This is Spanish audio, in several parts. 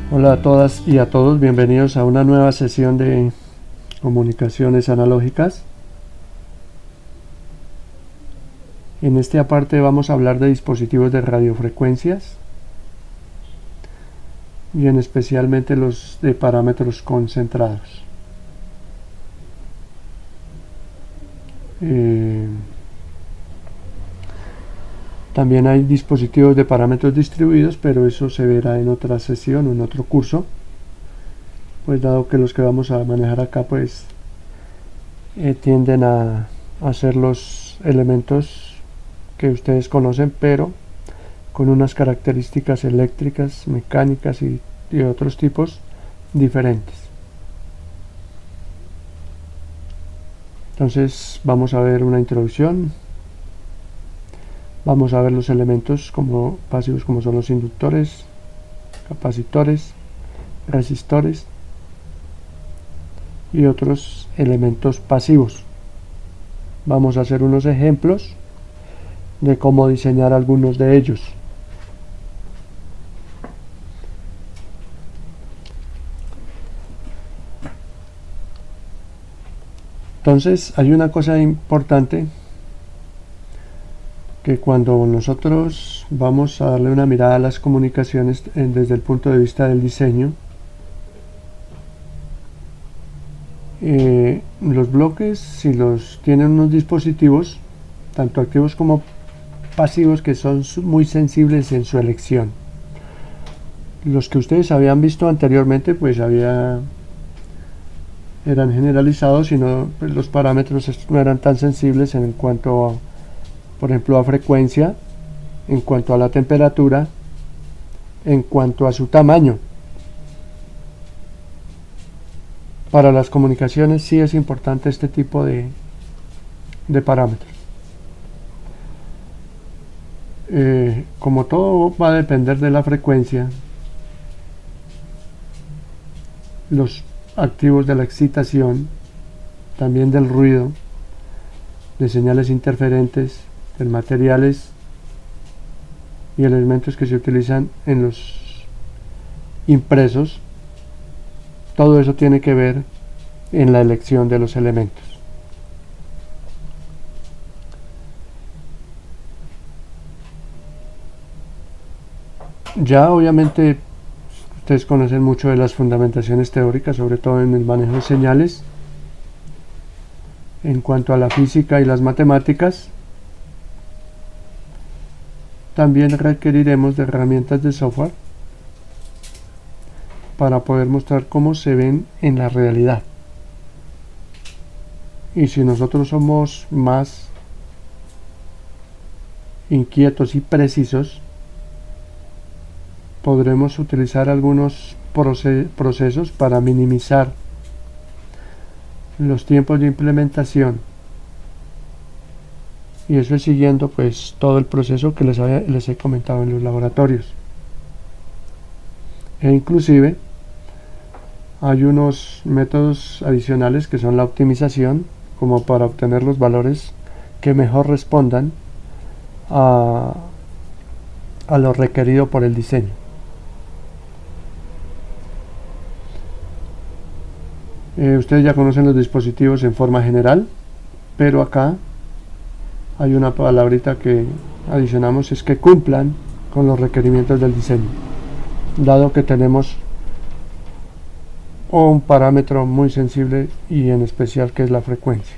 Hola a todas y a todos, bienvenidos a una nueva sesión de comunicaciones analógicas. En este aparte vamos a hablar de dispositivos de radiofrecuencias y en especialmente los de parámetros concentrados. También hay dispositivos de parámetros distribuidos, pero eso se verá en otra sesión o en otro curso, pues dado que los que vamos a manejar acá pues tienden a ser los elementos que ustedes conocen, pero con unas características eléctricas, mecánicas y otros tipos diferentes. Entonces vamos a ver una introducción. Vamos a ver los elementos como pasivos, como son los inductores, capacitores, resistores y otros elementos pasivos. Vamos a hacer unos ejemplos de cómo diseñar algunos de ellos. Entonces hay una cosa importante, que cuando nosotros vamos a darle una mirada a las comunicaciones desde el punto de vista del diseño, los bloques, si los tienen unos dispositivos, tanto activos como pasivos, que son muy sensibles en su elección. Los que ustedes habían visto anteriormente, pues eran generalizados, y no, pues los parámetros no eran tan sensibles en cuanto a, por ejemplo, a frecuencia, en cuanto a la temperatura, en cuanto a su tamaño. Para las comunicaciones sí es importante este tipo de parámetros. Como todo va a depender de la frecuencia, los activos de la excitación, también del ruido, de señales interferentes, de materiales y elementos que se utilizan en los impresos, todo eso tiene que ver en la elección de los elementos. Ya obviamente ustedes conocen mucho de las fundamentaciones teóricas, sobre todo en el manejo de señales. En cuanto a la física y las matemáticas, también requeriremos de herramientas de software para poder mostrar cómo se ven en la realidad. Y si nosotros somos más inquietos y precisos, podremos utilizar algunos procesos para minimizar los tiempos de implementación, y eso es siguiendo pues todo el proceso que les he comentado en los laboratorios. E inclusive hay unos métodos adicionales que son la optimización, como para obtener los valores que mejor respondan a lo requerido por el diseño. Ustedes ya conocen los dispositivos en forma general, pero acá hay una palabrita que adicionamos, es que cumplan con los requerimientos del diseño, dado que tenemos un parámetro muy sensible y en especial que es la frecuencia.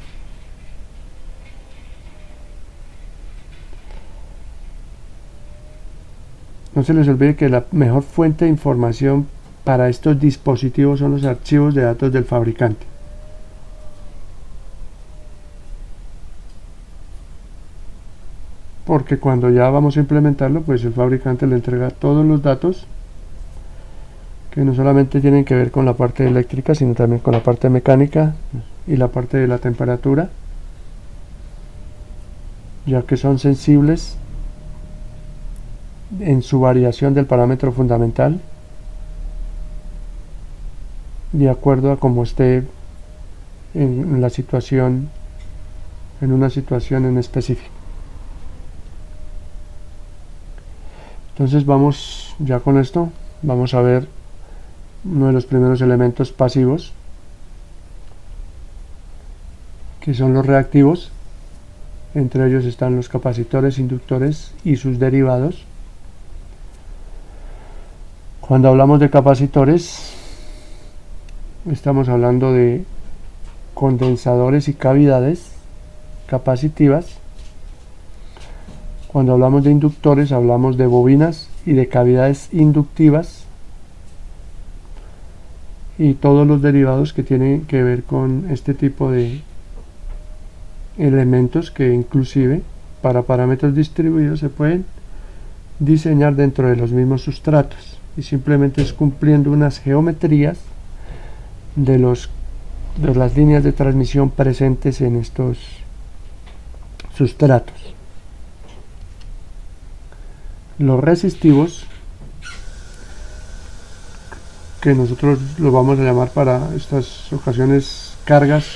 No se les olvide que la mejor fuente de información para estos dispositivos son los archivos de datos del fabricante. Porque cuando ya vamos a implementarlo, pues el fabricante le entrega todos los datos, que no solamente tienen que ver con la parte eléctrica, sino también con la parte mecánica y la parte de la temperatura, ya que son sensibles en su variación del parámetro fundamental, de acuerdo a cómo esté en la situación, en una situación en específico. Entonces vamos ya con esto, vamos a ver uno de los primeros elementos pasivos, que son los reactivos. Entre ellos están los capacitores, inductores y sus derivados. Cuando hablamos de capacitores, estamos hablando de condensadores y cavidades capacitivas. Cuando hablamos de inductores, hablamos de bobinas y de cavidades inductivas, y todos los derivados que tienen que ver con este tipo de elementos, que inclusive para parámetros distribuidos se pueden diseñar dentro de los mismos sustratos, y simplemente es cumpliendo unas geometrías de las líneas de transmisión presentes en estos sustratos. Los resistivos, que nosotros lo vamos a llamar para estas ocasiones cargas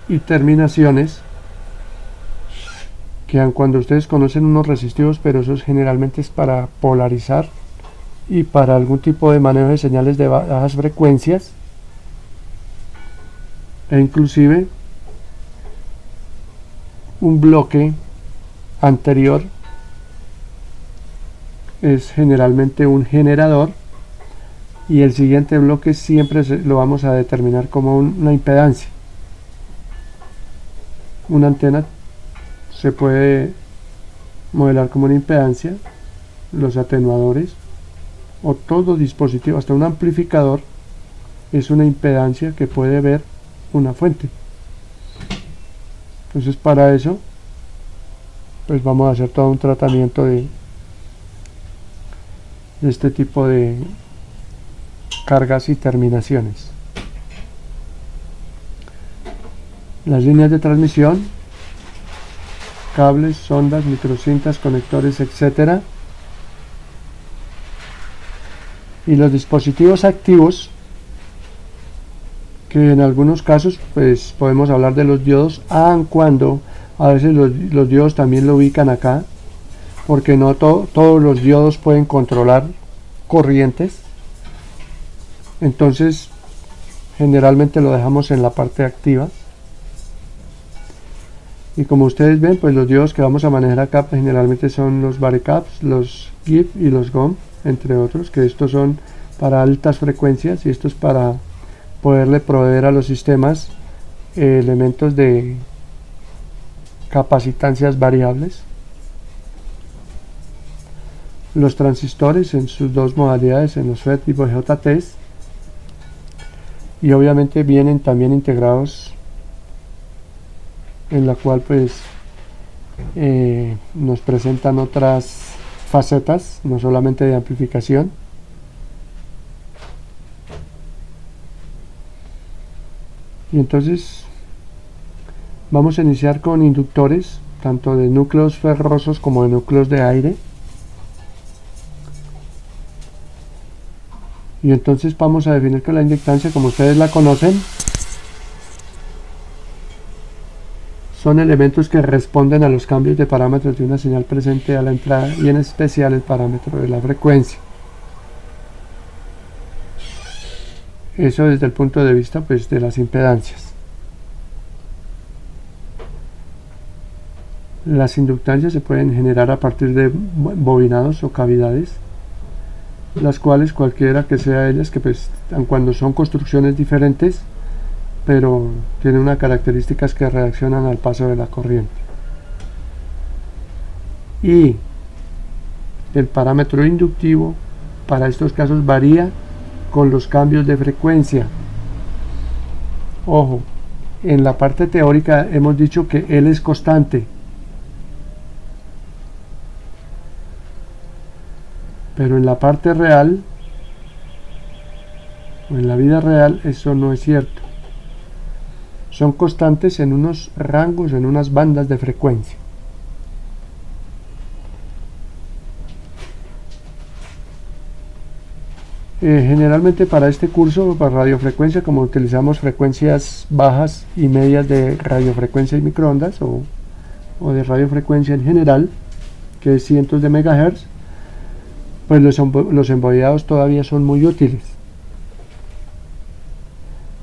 y terminaciones, que aun cuando ustedes conocen unos resistivos, pero eso generalmente es para polarizar y para algún tipo de manejo de señales de bajas frecuencias, e inclusive un bloque anterior es generalmente un generador, y el siguiente bloque siempre lo vamos a determinar como una impedancia. Una antena se puede modelar como una impedancia, los atenuadores o todo dispositivo, hasta un amplificador, es una impedancia que puede ver una fuente. Entonces, para eso pues vamos a hacer todo un tratamiento de este tipo de cargas y terminaciones. Las líneas de transmisión, cables, sondas, microcintas, conectores, etcétera, y los dispositivos activos, que en algunos casos pues podemos hablar de los diodos, aun cuando a veces los diodos también lo ubican acá, porque no todos los diodos pueden controlar corrientes. Entonces generalmente lo dejamos en la parte activa, y como ustedes ven, pues los diodos que vamos a manejar acá pues generalmente son los varicaps, los GIF y los GOM, entre otros, que estos son para altas frecuencias, y esto es para poderle proveer a los sistemas elementos de capacitancias variables. Los transistores en sus dos modalidades, en los FET y BJTs, y obviamente vienen también integrados, en la cual pues nos presentan otras facetas, no solamente de amplificación. Y entonces vamos a iniciar con inductores, tanto de núcleos ferrosos como de núcleos de aire. Y entonces vamos a definir que la inductancia, como ustedes la conocen, son elementos que responden a los cambios de parámetros de una señal presente a la entrada, y en especial el parámetro de la frecuencia. Eso desde el punto de vista pues de las impedancias. Las inductancias se pueden generar a partir de bobinados o cavidades, las cuales cualquiera que sea ellas, que pues cuando son construcciones diferentes, pero tienen unas características que reaccionan al paso de la corriente. Y el parámetro inductivo para estos casos varía con los cambios de frecuencia. Ojo, en la parte teórica hemos dicho que él es constante, pero en la parte real o en la vida real eso no es cierto. Son constantes en unos rangos, en unas bandas de frecuencia. Generalmente para este curso, para radiofrecuencia, como utilizamos frecuencias bajas y medias de radiofrecuencia y microondas, o de radiofrecuencia en general, que es cientos de megahertz, pues los embodiados todavía son muy útiles.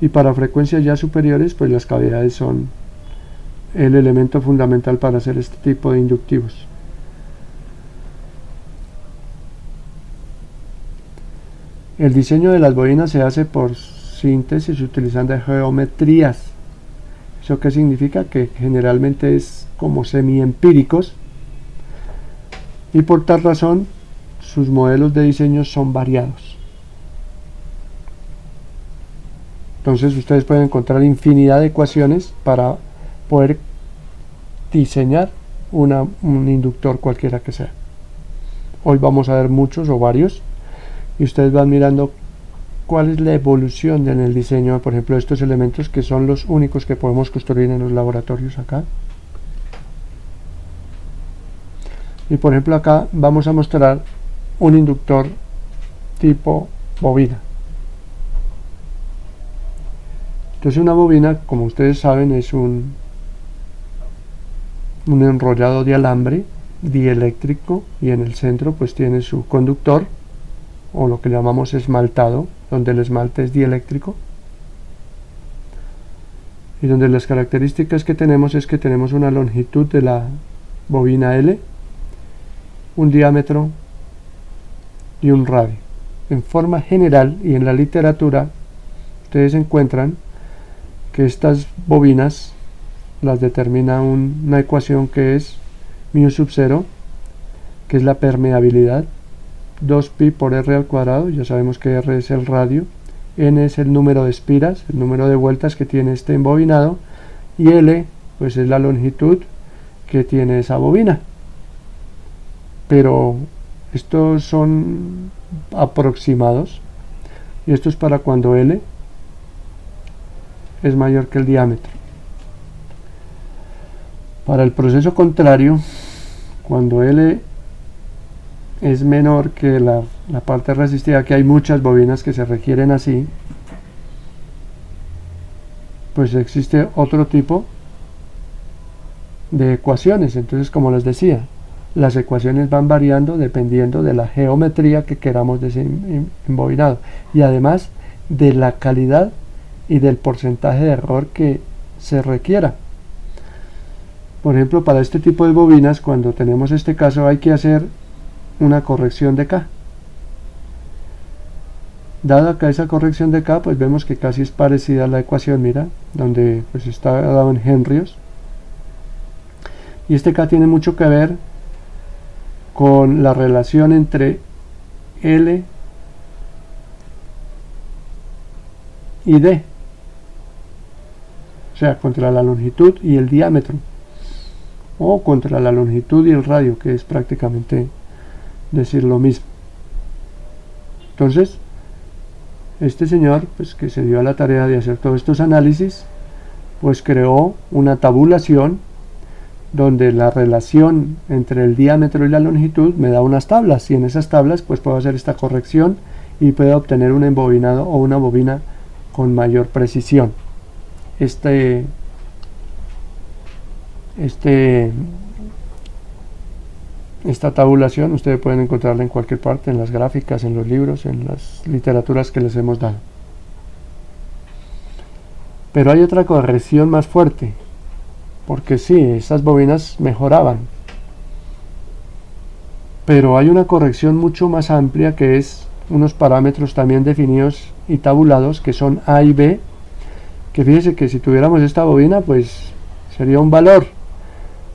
y para frecuencias ya superiores pues las cavidades son el elemento fundamental para hacer este tipo de inductivos. El diseño de las bobinas se hace por síntesis utilizando geometrías. ¿Eso qué significa? Que generalmente es como semi-empíricos, y por tal razón sus modelos de diseño son variados. Entonces ustedes pueden encontrar infinidad de ecuaciones para poder diseñar un inductor cualquiera que sea. Hoy vamos a ver muchos o varios, y ustedes van mirando cuál es la evolución en el diseño, por ejemplo, de estos elementos que son los únicos que podemos construir en los laboratorios acá. Y por ejemplo acá vamos a mostrar un inductor tipo bobina. Entonces una bobina, como ustedes saben, es un enrollado de alambre dieléctrico, y en el centro pues tiene su conductor, o lo que llamamos esmaltado, donde el esmalte es dieléctrico, y donde las características que tenemos es que tenemos una longitud de la bobina L, un diámetro y un radio. En forma general y en la literatura ustedes encuentran que estas bobinas las determina una ecuación que es mu sub 0, que es la permeabilidad, 2pi por r al cuadrado. Ya sabemos que r es el radio, n es el número de espiras, el número de vueltas que tiene este embobinado, y l pues es la longitud que tiene esa bobina. Pero estos son aproximados, y esto es para cuando L es mayor que el diámetro. Para el proceso contrario, cuando L es menor que la parte resistiva, que hay muchas bobinas que se requieren así, pues existe otro tipo de ecuaciones. Entonces, como les decía, las ecuaciones van variando dependiendo de la geometría que queramos de ese embobinado, y además de la calidad y del porcentaje de error que se requiera. Por ejemplo, para este tipo de bobinas, cuando tenemos este caso, hay que hacer una corrección de K. Dada acá esa corrección de K, pues vemos que casi es parecida a la ecuación, mira, donde pues está dado en henrios. Y este K tiene mucho que ver con la relación entre L y D, o sea, contra la longitud y el diámetro, o contra la longitud y el radio, que es prácticamente decir lo mismo. Entonces, este señor, pues que se dio a la tarea de hacer todos estos análisis, pues creó una tabulación donde la relación entre el diámetro y la longitud me da unas tablas, y en esas tablas pues puedo hacer esta corrección y puedo obtener un embobinado o una bobina con mayor precisión. Esta tabulación ustedes pueden encontrarla en cualquier parte, en las gráficas, en los libros, en las literaturas que les hemos dado. Pero hay otra corrección más fuerte, porque sí, esas bobinas mejoraban, pero hay una corrección mucho más amplia, que es unos parámetros también definidos y tabulados, que son A y B, que fíjese que si tuviéramos esta bobina pues sería un valor,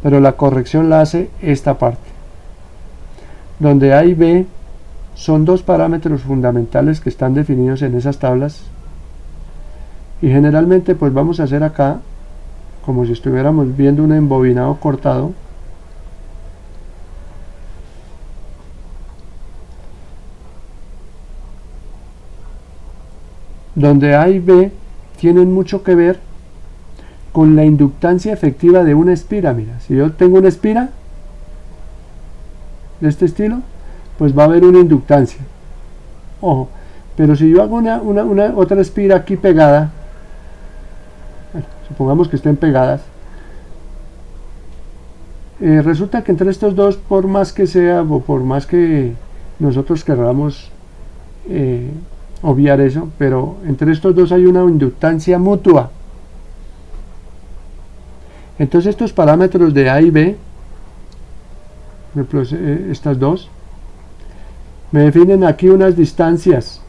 pero la corrección la hace esta parte, donde A y B son dos parámetros fundamentales que están definidos en esas tablas, y generalmente pues vamos a hacer acá como si estuviéramos viendo un embobinado cortado, donde A y B tienen mucho que ver con la inductancia efectiva de una espira. Mira, si yo tengo una espira de este estilo, pues va a haber una inductancia. Ojo, pero si yo hago una otra espira aquí pegada, bueno, supongamos que estén pegadas, resulta que entre estos dos, por más que sea, o por más que nosotros queramos obviar eso, pero entre estos dos hay una inductancia mutua. Entonces estos parámetros de A y B, por ejemplo estas dos, me definen aquí unas distancias.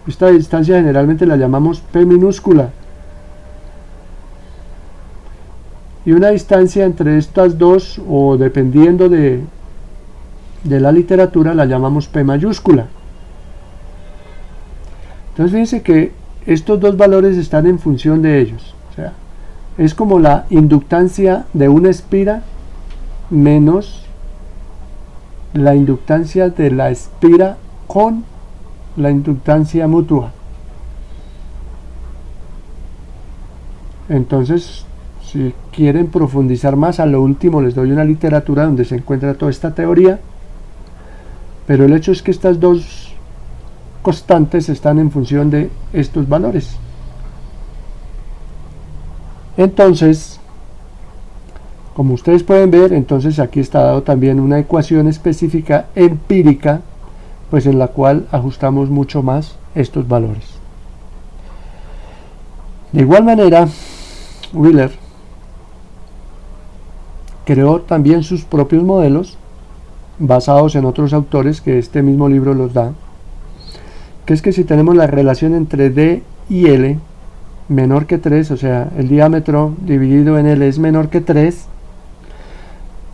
Esta distancia generalmente la llamamos P minúscula. Y una distancia entre estas dos, o dependiendo de la literatura, la llamamos P mayúscula. Entonces fíjense que estos dos valores están en función de ellos. O sea, es como la inductancia de una espira menos la inductancia de la espira con la inductancia mutua. Entonces, si quieren profundizar más, a lo último les doy una literatura donde se encuentra toda esta teoría, pero el hecho es que estas dos constantes están en función de estos valores. Entonces, como ustedes pueden ver, entonces aquí está dado también una ecuación específica empírica, pues en la cual ajustamos mucho más estos valores. De igual manera, Wheeler creó también sus propios modelos basados en otros autores que este mismo libro los da, que es que si tenemos la relación entre D y L menor que 3, o sea, el diámetro dividido en L es menor que 3,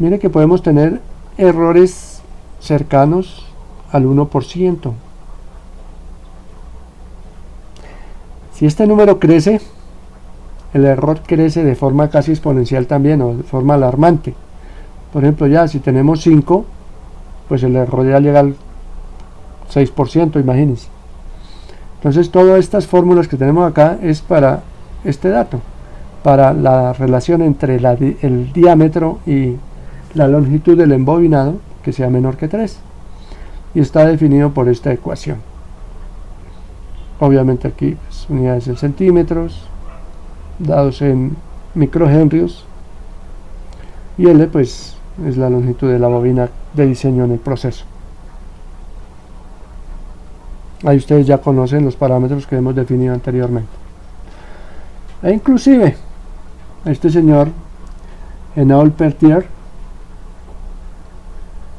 mire que podemos tener errores cercanos al 1%. Si este número crece, el error crece de forma casi exponencial también, o de forma alarmante. Por ejemplo, ya si tenemos 5, pues el error ya llega al 6%, imagínense. Entonces todas estas fórmulas que tenemos acá es para este dato, para la relación entre el diámetro y la longitud del embobinado, que sea menor que 3. Y está definido por esta ecuación. Obviamente aquí pues, unidades en centímetros, dados en microhenrios, y L pues es la longitud de la bobina de diseño en el proceso. Ahí ustedes ya conocen los parámetros que hemos definido anteriormente. E inclusive este señor Enault Peltier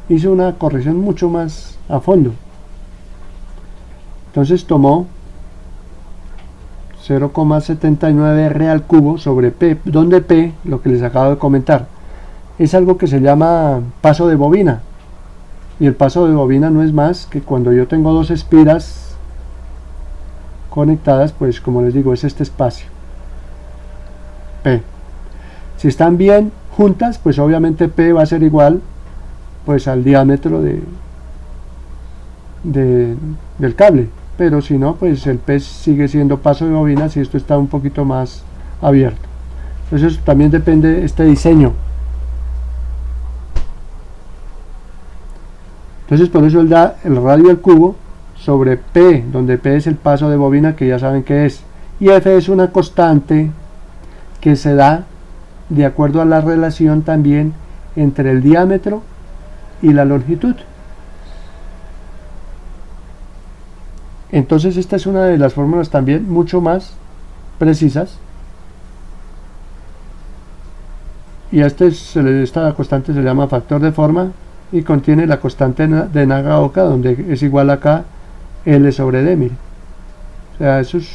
hizo una corrección mucho más a fondo. Entonces tomó 0,79 R al cubo sobre P, donde P, lo que les acabo de comentar, es algo que se llama paso de bobina. Y el paso de bobina no es más que cuando yo tengo dos espiras conectadas, pues como les digo, es este espacio P. Si están bien juntas, pues obviamente P va a ser igual pues al diámetro del cable, pero si no, pues el P sigue siendo paso de bobina si esto está un poquito más abierto. Entonces también depende de este diseño. Entonces por eso él da el radio al cubo sobre P, donde P es el paso de bobina, que ya saben que es, y F es una constante que se da de acuerdo a la relación también entre el diámetro y la longitud. Entonces esta es una de las fórmulas también mucho más precisas, y a esta constante se llama factor de forma y contiene la constante de Nagaoka, donde es igual acá L sobre D. Mire, o sea, eso es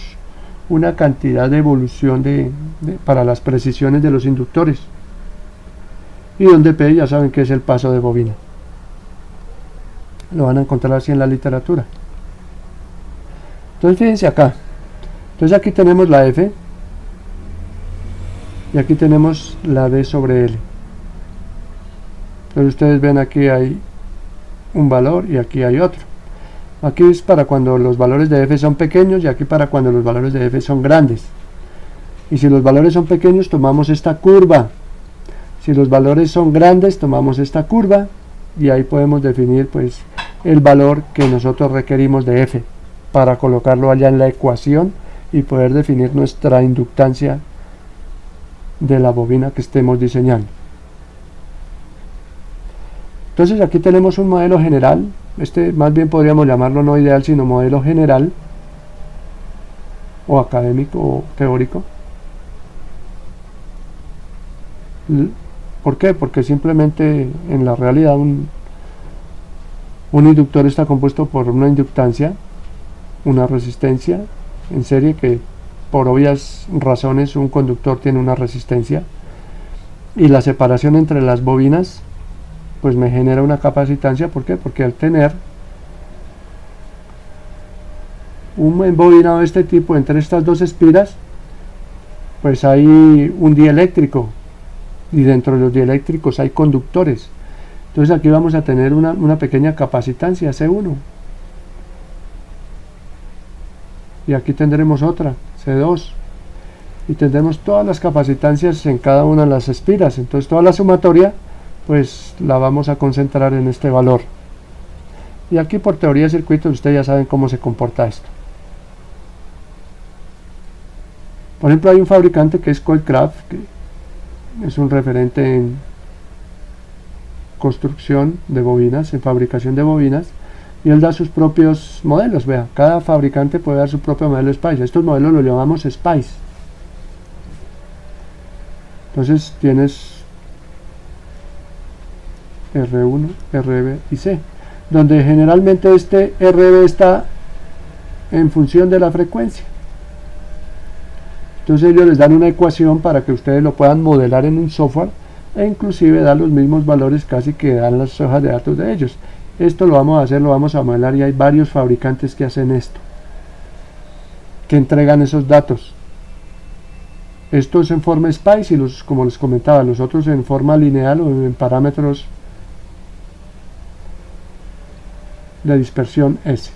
una cantidad de evolución para las precisiones de los inductores, y donde P ya saben que es el paso de bobina. Lo van a encontrar así en la literatura. Entonces fíjense acá. Entonces aquí tenemos la F y aquí tenemos la D sobre L. Entonces ustedes ven, aquí hay un valor y aquí hay otro. Aquí es para cuando los valores de F son pequeños y aquí para cuando los valores de F son grandes. Y si los valores son pequeños, tomamos esta curva. Si los valores son grandes, tomamos esta curva, y ahí podemos definir pues el valor que nosotros requerimos de F para colocarlo allá en la ecuación y poder definir nuestra inductancia de la bobina que estemos diseñando. Entonces aquí tenemos un modelo general este más bien podríamos llamarlo no ideal, sino modelo general o académico o teórico. ¿Por qué? Porque simplemente en la realidad un inductor está compuesto por una inductancia, una resistencia en serie, que por obvias razones un conductor tiene una resistencia, y la separación entre las bobinas pues me genera una capacitancia. ¿Por qué? Porque al tener un embobinado de este tipo entre estas dos espiras, pues hay un dieléctrico, y dentro de los dieléctricos hay conductores. Entonces aquí vamos a tener una pequeña capacitancia C1, y aquí tendremos otra C2, y tendremos todas las capacitancias en cada una de las espiras. Entonces toda la sumatoria pues la vamos a concentrar en este valor, y aquí por teoría de circuitos ustedes ya saben cómo se comporta esto. Por ejemplo, hay un fabricante que es Coilcraft, que es un referente en construcción de bobinas, en fabricación de bobinas, y él da sus propios modelos. Vea, cada fabricante puede dar su propio modelo SPICE. Estos modelos los llamamos SPICE. Entonces tienes R1, RB y C, donde generalmente este RB está en función de la frecuencia. Entonces ellos les dan una ecuación para que ustedes lo puedan modelar en un software, e inclusive da los mismos valores casi que dan las hojas de datos de ellos. Esto lo vamos a hacer, lo vamos a modelar, y hay varios fabricantes que hacen esto, que entregan esos datos. Esto es en forma SPICE, y como les comentaba, los otros en forma lineal o en parámetros de dispersión S.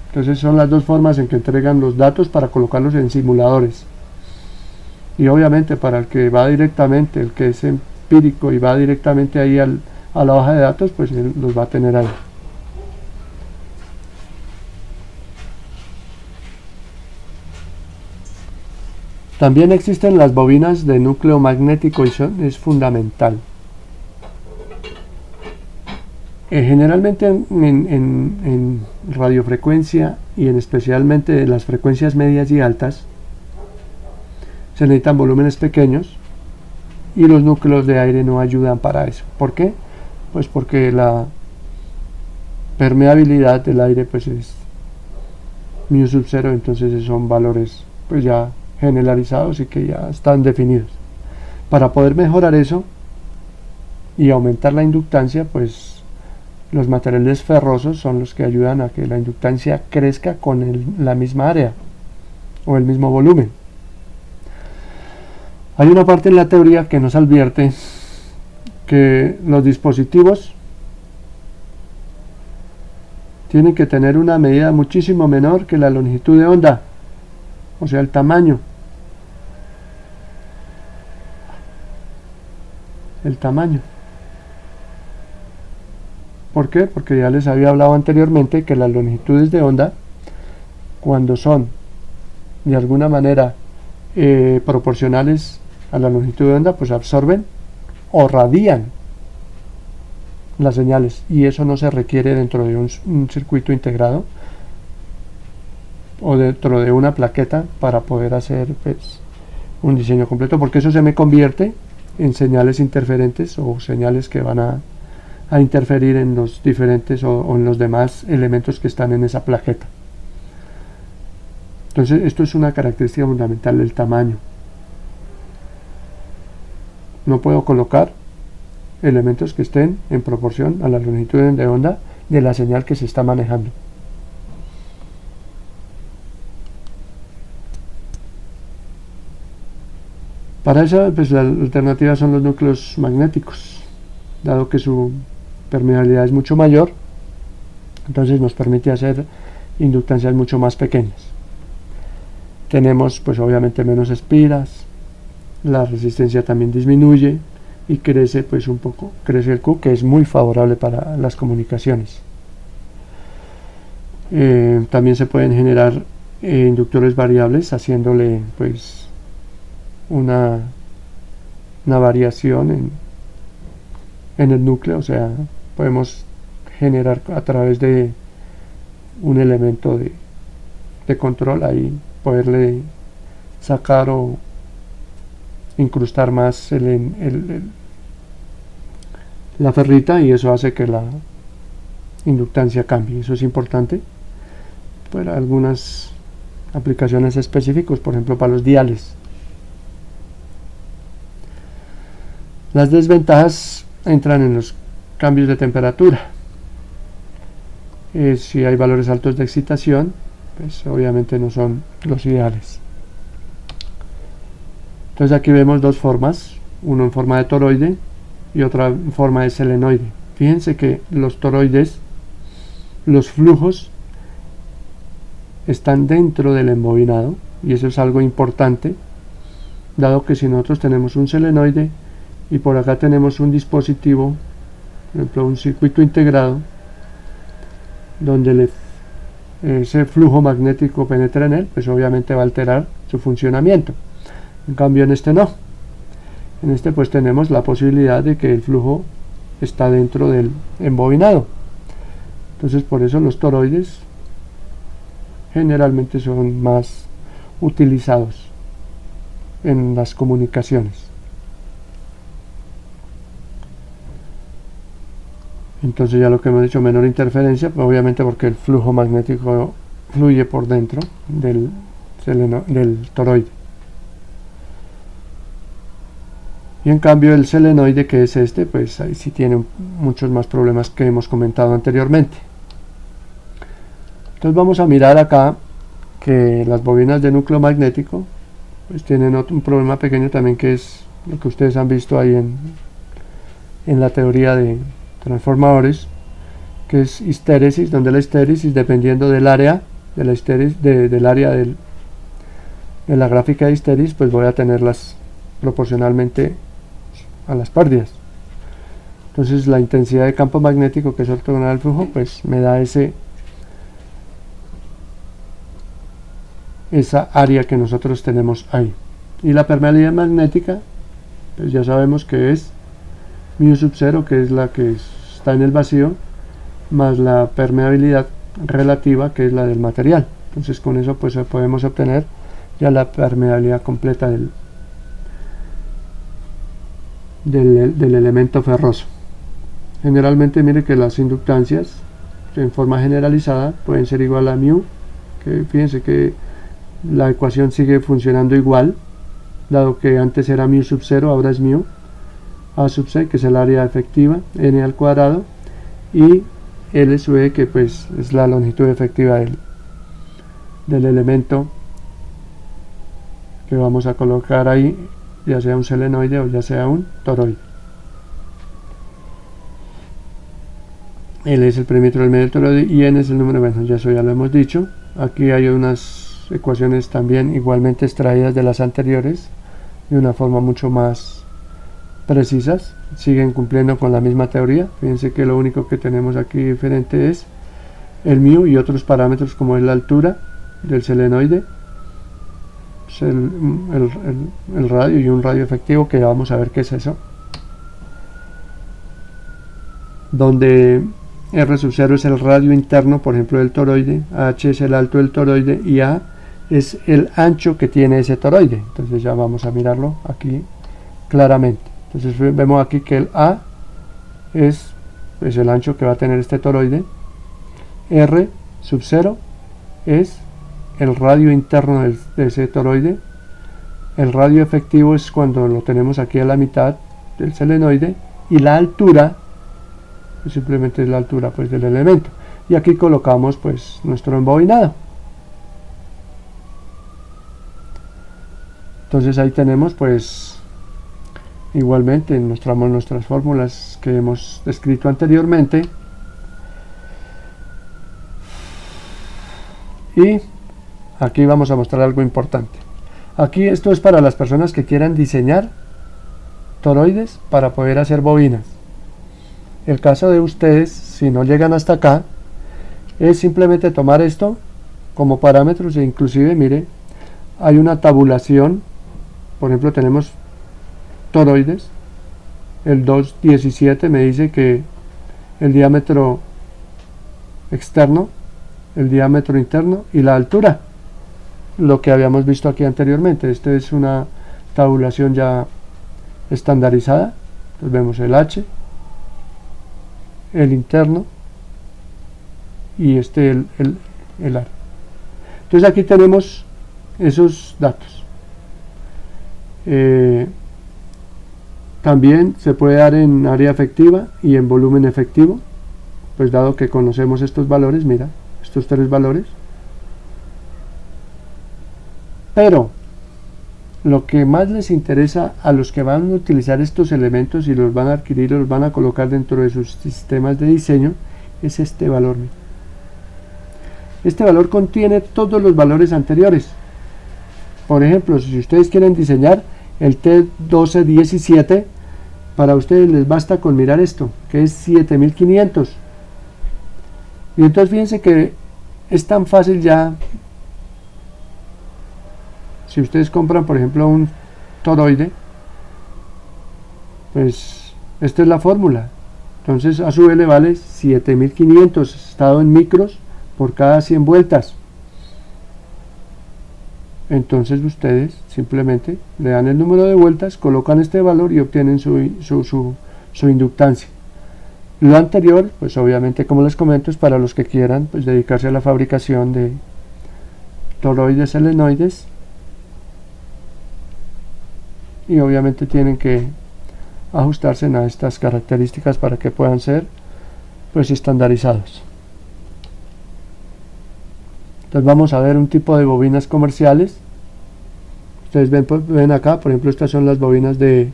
Entonces son las dos formas en que entregan los datos para colocarlos en simuladores. Y obviamente para el que va directamente, el que es empírico y va directamente ahí a la hoja de datos, pues él los va a tener ahí. También existen las bobinas de núcleo magnético, y es fundamental. Generalmente en radiofrecuencia, y en especialmente en las frecuencias medias y altas, se necesitan volúmenes pequeños, y los núcleos de aire no ayudan para eso. ¿Por qué? Pues porque la permeabilidad del aire pues es μ sub 0, entonces son valores pues ya generalizados y que ya están definidos. Para poder mejorar eso y aumentar la inductancia, pues los materiales ferrosos son los que ayudan a que la inductancia crezca con la misma área o el mismo volumen. Hay una parte en la teoría que nos advierte que los dispositivos tienen que tener una medida muchísimo menor que la longitud de onda, o sea, el tamaño. ¿Por qué? Porque ya les había hablado anteriormente que las longitudes de onda, cuando son de alguna manera proporcionales a la longitud de onda, pues absorben o radian las señales, y eso no se requiere dentro de un circuito integrado o dentro de una plaqueta para poder hacer pues un diseño completo, porque eso se me convierte en señales interferentes o señales que van a interferir en los diferentes o en los demás elementos que están en esa plaqueta. Entonces esto es una característica fundamental del tamaño. No puedo colocar elementos que estén en proporción a la longitud de onda de la señal que se está manejando. Para eso pues la alternativa son los núcleos magnéticos, dado que su permeabilidad es mucho mayor, entonces nos permite hacer inductancias mucho más pequeñas. Tenemos pues obviamente menos espiras, la resistencia también disminuye y crece pues un poco, crece el Q, que es muy favorable para las comunicaciones. También se pueden generar inductores variables haciéndole pues una variación en el núcleo, o sea, podemos generar a través de un elemento de control, ahí poderle sacar o incrustar más la ferrita, y eso hace que la inductancia cambie. Eso es importante para algunas aplicaciones específicas, por ejemplo para los diales. Las desventajas entran en los cambios de temperatura. Si hay valores altos de excitación, pues obviamente no son los ideales. Entonces aquí vemos dos formas, uno en forma de toroide y otra en forma de selenoide. Fíjense que los toroides, los flujos están dentro del embobinado, y eso es algo importante, dado que si nosotros tenemos un selenoide y por acá tenemos un dispositivo, por ejemplo un circuito integrado, donde ese flujo magnético penetra en él, pues obviamente va a alterar su funcionamiento. En cambio en este no. En este pues tenemos la posibilidad de que el flujo está dentro del embobinado. Entonces por eso los toroides generalmente son más utilizados en las comunicaciones. Entonces ya lo que hemos dicho, menor interferencia, pues obviamente porque el flujo magnético fluye por dentro del toroide. Y en cambio el selenoide, que es este, pues ahí sí tiene muchos más problemas que hemos comentado anteriormente. Entonces vamos a mirar acá que las bobinas de núcleo magnético pues tienen un problema pequeño también, que es lo que ustedes han visto ahí en la teoría de transformadores, que es histéresis, donde la histéresis, dependiendo del área de la histéresis, del área de la gráfica de histéresis, pues voy a tenerlas proporcionalmente a las pérdidas. Entonces la intensidad de campo magnético, que es ortogonal al flujo, pues me da esa área que nosotros tenemos ahí. Y la permeabilidad magnética, pues ya sabemos que es mu sub 0, que es la que está en el vacío, más la permeabilidad relativa, que es la del material. Entonces con eso pues podemos obtener ya la permeabilidad completa del elemento ferroso. Generalmente mire que las inductancias en forma generalizada pueden ser igual a mu, que fíjense que la ecuación sigue funcionando igual, dado que antes era mu sub 0, ahora es mu A sub c, que es el área efectiva, n al cuadrado, y L sub e, que pues es la longitud efectiva del elemento que vamos a colocar ahí, ya sea un selenoide o ya sea un toroide. L es el perímetro del medio del toroide y n es el número, bueno, ya eso ya lo hemos dicho. Aquí hay unas ecuaciones también igualmente extraídas de las anteriores de una forma mucho más precisas, siguen cumpliendo con la misma teoría. Fíjense que lo único que tenemos aquí diferente es el mu y otros parámetros como es la altura del selenoide, el radio y un radio efectivo, que ya vamos a ver qué es eso, donde R sub 0 es el radio interno, por ejemplo, del toroide, H es el alto del toroide y A es el ancho que tiene ese toroide. Entonces ya vamos a mirarlo aquí claramente. Entonces vemos aquí que el A es pues el ancho que va a tener este toroide, R sub 0 es el radio interno de ese toroide, el radio efectivo es cuando lo tenemos aquí a la mitad del selenoide, y la altura pues simplemente es la altura pues del elemento, y aquí colocamos pues nuestro embobinado. Entonces ahí tenemos pues igualmente mostramos nuestras fórmulas que hemos descrito anteriormente, y aquí vamos a mostrar algo importante. Aquí esto es para las personas que quieran diseñar toroides para poder hacer bobinas. El caso de ustedes, si no llegan hasta acá, es simplemente tomar esto como parámetros, e inclusive mire, hay una tabulación. Por ejemplo, tenemos toroides, el 217 me dice que el diámetro externo, el diámetro interno y la altura, lo que habíamos visto aquí anteriormente. Esta es una tabulación ya estandarizada. Entonces vemos el H, el interno y el aro. Entonces aquí tenemos esos datos. También se puede dar en área efectiva y en volumen efectivo, pues dado que conocemos estos valores, mira, estos tres valores. Pero lo que más les interesa a los que van a utilizar estos elementos y los van a adquirir, los van a colocar dentro de sus sistemas de diseño, es este valor. Este valor contiene todos los valores anteriores. Por ejemplo, si ustedes quieren diseñar el T1217, para ustedes les basta con mirar esto, que es 7500. Y entonces fíjense que es tan fácil ya. Si ustedes compran, por ejemplo, un toroide, pues esta es la fórmula. Entonces a su vez le vale 7500 estado en micros por cada 100 vueltas. Entonces ustedes simplemente le dan el número de vueltas, colocan este valor y obtienen su inductancia. Lo anterior, pues obviamente, como les comento, es para los que quieran pues dedicarse a la fabricación de toroides selenoides, y obviamente tienen que ajustarse a estas características para que puedan ser pues estandarizados. Entonces vamos a ver un tipo de bobinas comerciales. Ustedes ven acá, por ejemplo, estas son las bobinas de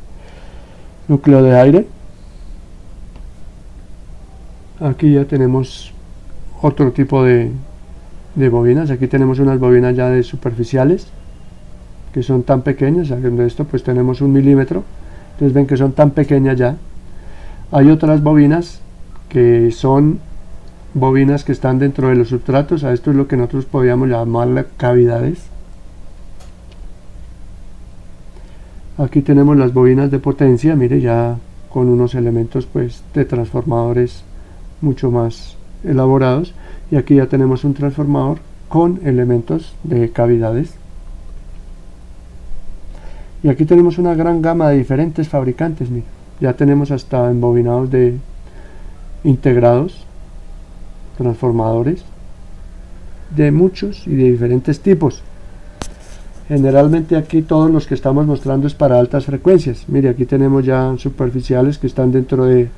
núcleo de aire. Aquí ya tenemos otro tipo de bobinas. Aquí tenemos unas bobinas ya de superficiales, que son tan pequeñas. De esto pues tenemos 1 milímetro. Entonces ven que son tan pequeñas ya. Hay otras bobinas que son bobinas que están dentro de los substratos. A esto es lo que nosotros podríamos llamar cavidades. Aquí tenemos las bobinas de potencia, mire, ya con unos elementos pues de transformadores mucho más elaborados, y aquí ya tenemos un transformador con elementos de cavidades. Y aquí tenemos una gran gama de diferentes fabricantes, mire. Ya tenemos hasta embobinados de integrados, transformadores de muchos y de diferentes tipos. Generalmente aquí todos los que estamos mostrando es para altas frecuencias. Mire, aquí tenemos ya superficiales que están dentro de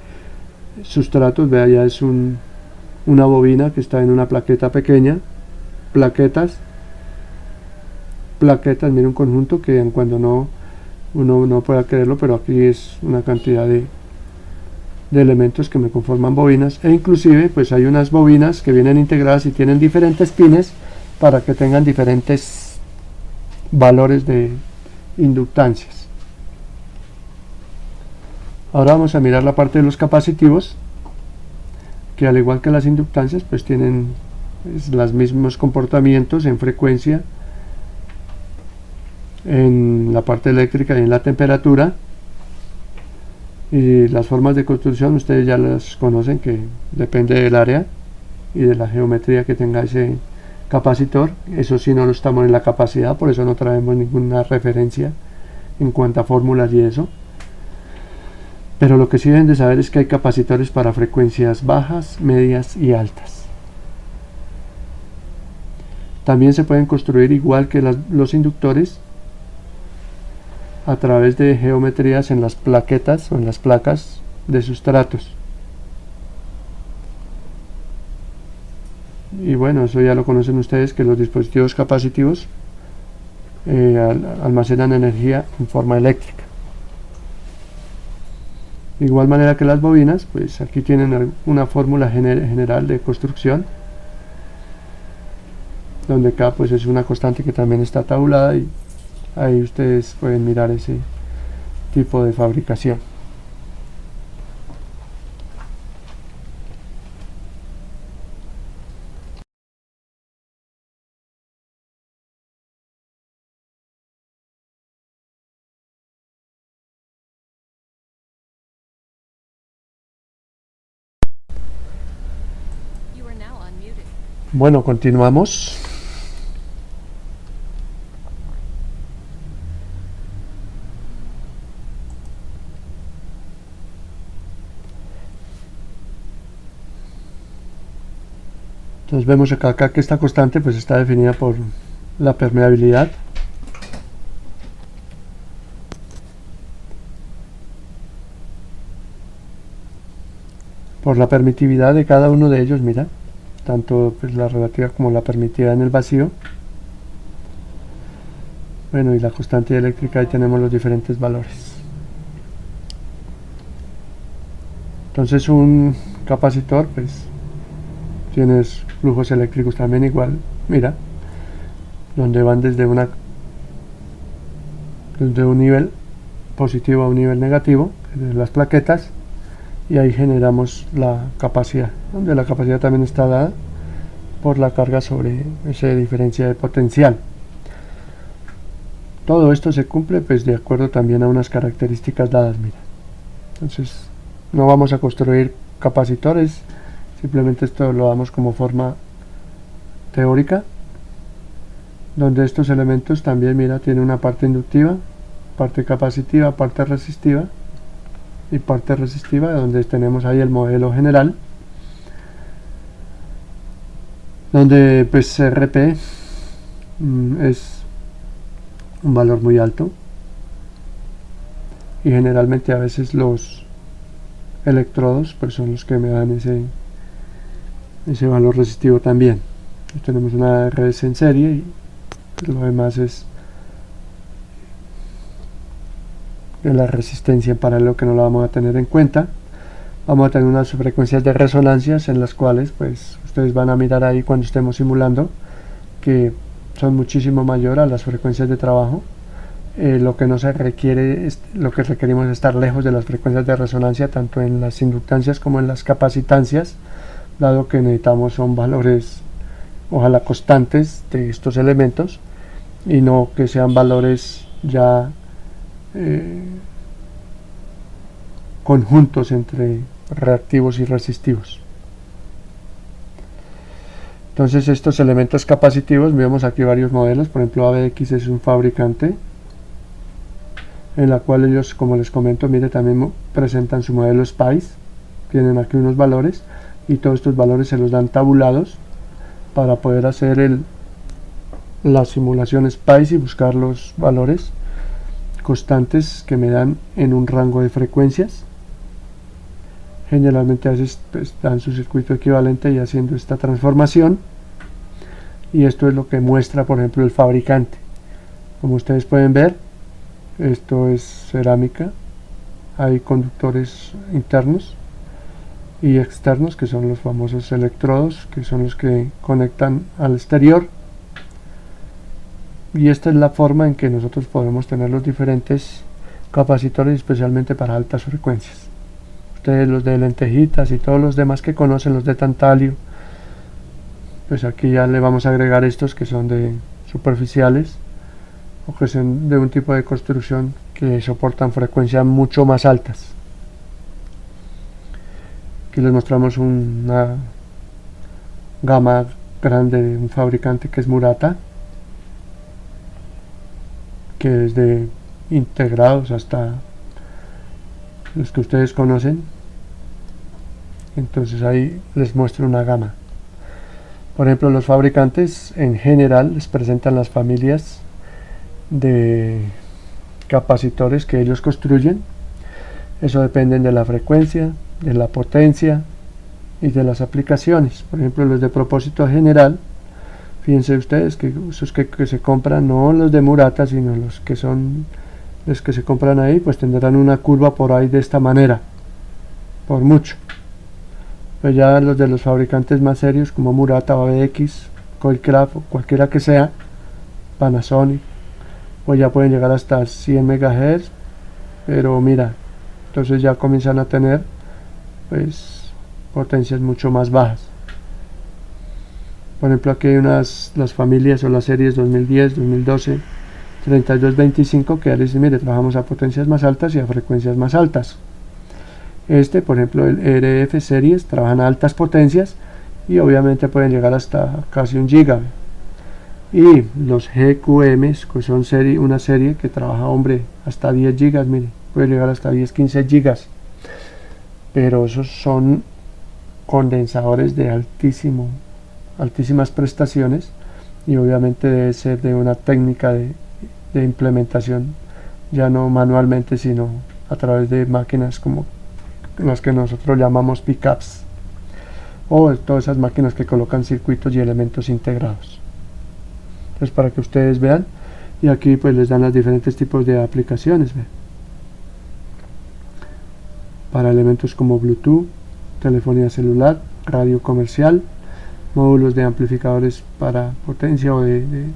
sustratos. Vea, ya es una bobina que está en una plaqueta pequeña. Plaquetas, mire, un conjunto que cuando uno no pueda creerlo, pero aquí es una cantidad de elementos que me conforman bobinas, e inclusive pues hay unas bobinas que vienen integradas y tienen diferentes pines para que tengan diferentes valores de inductancias. Ahora vamos a mirar la parte de los capacitivos, que al igual que las inductancias pues tienen los mismos comportamientos en frecuencia, en la parte eléctrica y en la temperatura. Y las formas de construcción ustedes ya las conocen, que depende del área y de la geometría que tenga ese capacitor. Eso sí, no lo estamos en la capacidad, por eso no traemos ninguna referencia en cuanto a fórmulas y eso. Pero lo que sí deben de saber es que hay capacitores para frecuencias bajas, medias y altas. También se pueden construir igual que los inductores a través de geometrías en las plaquetas o en las placas de sustratos. Y bueno, eso ya lo conocen ustedes, que los dispositivos capacitivos almacenan energía en forma eléctrica. De igual manera que las bobinas, pues aquí tienen una fórmula general de construcción, donde K pues es una constante que también está tabulada, y ahí ustedes pueden mirar ese tipo de fabricación. Bueno, continuamos. Entonces vemos acá que esta constante pues está definida por la permeabilidad. Por la permitividad de cada uno de ellos, mira, tanto pues la relativa como la permitida en el vacío. Bueno, y la constante eléctrica, ahí tenemos los diferentes valores. Entonces un capacitor pues tienes flujos eléctricos también igual, mira, donde van desde un nivel positivo a un nivel negativo, desde las plaquetas, y ahí generamos la capacidad, donde la capacidad también está dada por la carga sobre esa diferencia de potencial. Todo esto se cumple pues de acuerdo también a unas características dadas, mira. Entonces no vamos a construir capacitores, simplemente esto lo damos como forma teórica, donde estos elementos también, mira, tienen una parte inductiva, parte capacitiva, parte resistiva y parte resistiva, donde tenemos ahí el modelo general, donde pues RP es un valor muy alto y generalmente a veces los electrodos pues son los que me dan ese valor resistivo también. Entonces, tenemos una RS en serie y lo demás es de la resistencia en paralelo, que no la vamos a tener en cuenta. Vamos a tener unas frecuencias de resonancias en las cuales pues ustedes van a mirar ahí cuando estemos simulando que son muchísimo mayor a las frecuencias de trabajo. Lo que no se requiere, lo que requerimos es estar lejos de las frecuencias de resonancia, tanto en las inductancias como en las capacitancias, dado que necesitamos son valores ojalá constantes de estos elementos y no que sean valores ya conjuntos entre reactivos y resistivos. Entonces estos elementos capacitivos, vemos aquí varios modelos, por ejemplo ABX es un fabricante en la cual ellos, como les comento, mire, también presentan su modelo SPICE, tienen aquí unos valores y todos estos valores se los dan tabulados para poder hacer la simulación SPICE y buscar los valores constantes que me dan en un rango de frecuencias. Generalmente a veces pues, dan su circuito equivalente y haciendo esta transformación, y esto es lo que muestra por ejemplo el fabricante. Como ustedes pueden ver, esto es cerámica, hay conductores internos y externos que son los famosos electrodos, que son los que conectan al exterior, y esta es la forma en que nosotros podemos tener los diferentes capacitores, especialmente para altas frecuencias. Ustedes los de lentejitas y todos los demás que conocen, los de tantalio, pues aquí ya le vamos a agregar estos que son de superficiales o que son de un tipo de construcción que soportan frecuencias mucho más altas. Aquí les mostramos una gama grande de un fabricante que es Murata, que desde integrados hasta los que ustedes conocen. Entonces ahí les muestro una gama. Por ejemplo, los fabricantes en general les presentan las familias de capacitores que ellos construyen. Eso depende de la frecuencia, de la potencia y de las aplicaciones. Por ejemplo, los de propósito general, fíjense ustedes que esos que se compran, no los de Murata, sino los que se compran ahí, pues tendrán una curva por ahí de esta manera, por mucho. Pues ya los de los fabricantes más serios como Murata o ABX, Coilcraft o cualquiera que sea, Panasonic, pues ya pueden llegar hasta 100 MHz, pero mira, entonces ya comienzan a tener pues potencias mucho más bajas. Por ejemplo, aquí hay las familias o las series 2010, 2012, 3225, que dicen, mire, trabajamos a potencias más altas y a frecuencias más altas. Por ejemplo, el RF series trabajan a altas potencias y obviamente pueden llegar hasta casi 1 giga. Y los GQMs, que son una serie que trabaja, hombre, hasta 10 gigas, mire, puede llegar hasta 10-15 gigas, pero esos son condensadores de altísimas prestaciones, y obviamente debe ser de una técnica de implementación, ya no manualmente, sino a través de máquinas como las que nosotros llamamos pickups, o todas esas máquinas que colocan circuitos y elementos integrados. Entonces, para que ustedes vean, y aquí pues les dan los diferentes tipos de aplicaciones, ¿ve? Para elementos como Bluetooth, telefonía celular, radio comercial, módulos de amplificadores para potencia o de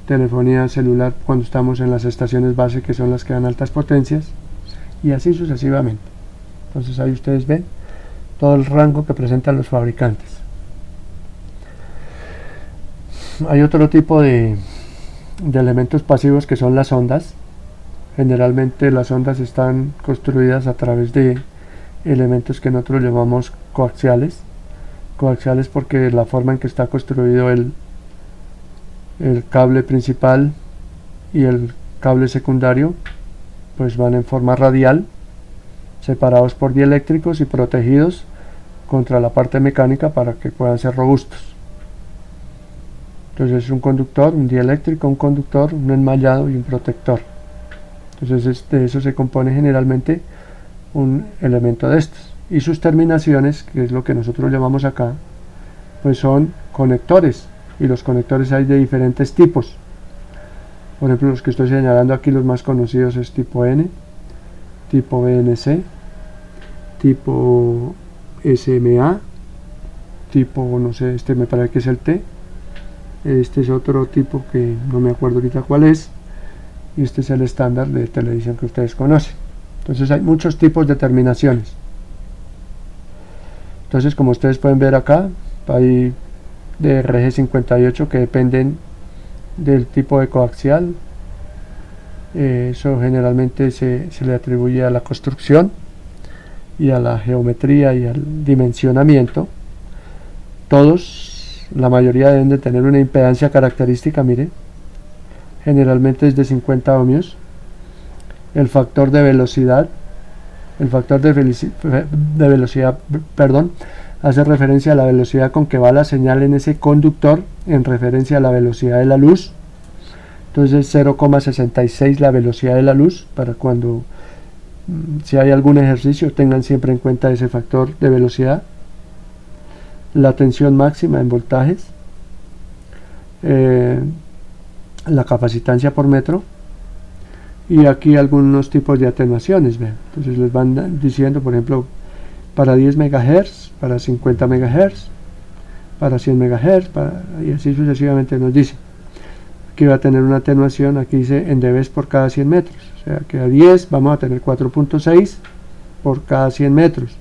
telefonía celular cuando estamos en las estaciones base, que son las que dan altas potencias, y así sucesivamente. Entonces ahí ustedes ven todo el rango que presentan los fabricantes. Hay otro tipo de elementos pasivos, que son las ondas. Generalmente las ondas están construidas a través de elementos que nosotros llamamos coaxiales. Coaxiales porque la forma en que está construido el cable principal y el cable secundario pues van en forma radial, separados por dieléctricos y protegidos contra la parte mecánica para que puedan ser robustos. Entonces es un conductor, un dieléctrico, un conductor, un enmallado y un protector. Entonces de eso se compone generalmente un elemento de estos, y sus terminaciones, que es lo que nosotros llamamos acá, pues son conectores, y los conectores hay de diferentes tipos. Por ejemplo, los que estoy señalando aquí, los más conocidos es tipo N, tipo BNC, tipo SMA, tipo, no sé, este me parece que es el T, este es otro tipo que no me acuerdo ahorita cuál es, y este es el estándar de televisión que ustedes conocen. Entonces hay muchos tipos de terminaciones. Entonces, como ustedes pueden ver acá, hay de RG58 que dependen del tipo de coaxial. Eso generalmente se le atribuye a la construcción y a la geometría y al dimensionamiento. Todos, la mayoría deben de tener una impedancia característica, mire, generalmente es de 50 ohmios. El factor de velocidad, hace referencia a la velocidad con que va la señal en ese conductor en referencia a la velocidad de la luz. Entonces 0,66 la velocidad de la luz, para cuando si hay algún ejercicio tengan siempre en cuenta ese factor de velocidad. La tensión máxima en voltajes, la capacitancia por metro, y aquí algunos tipos de atenuaciones, ¿ve? Entonces les van diciendo, por ejemplo, para 10 MHz, para 50 MHz, para 100 MHz, y así sucesivamente nos dice. Aquí va a tener una atenuación, aquí dice en dB por cada 100 metros, o sea que a 10 vamos a tener 4.6 por cada 100 metros.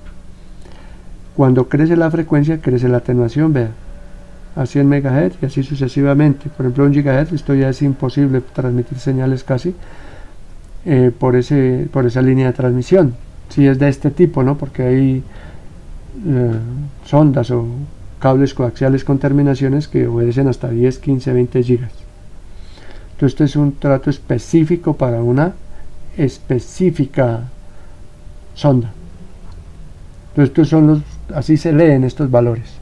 Cuando crece la frecuencia, crece la atenuación, vea, a 100 MHz y así sucesivamente. Por ejemplo, 1 GHz, esto ya es imposible transmitir señales casi por esa línea de transmisión, si es de este tipo, ¿no? Porque hay sondas o cables coaxiales con terminaciones que obedecen hasta 10, 15, 20 gigas. Entonces este es un trato específico para una específica sonda. Entonces estos son así se leen estos valores.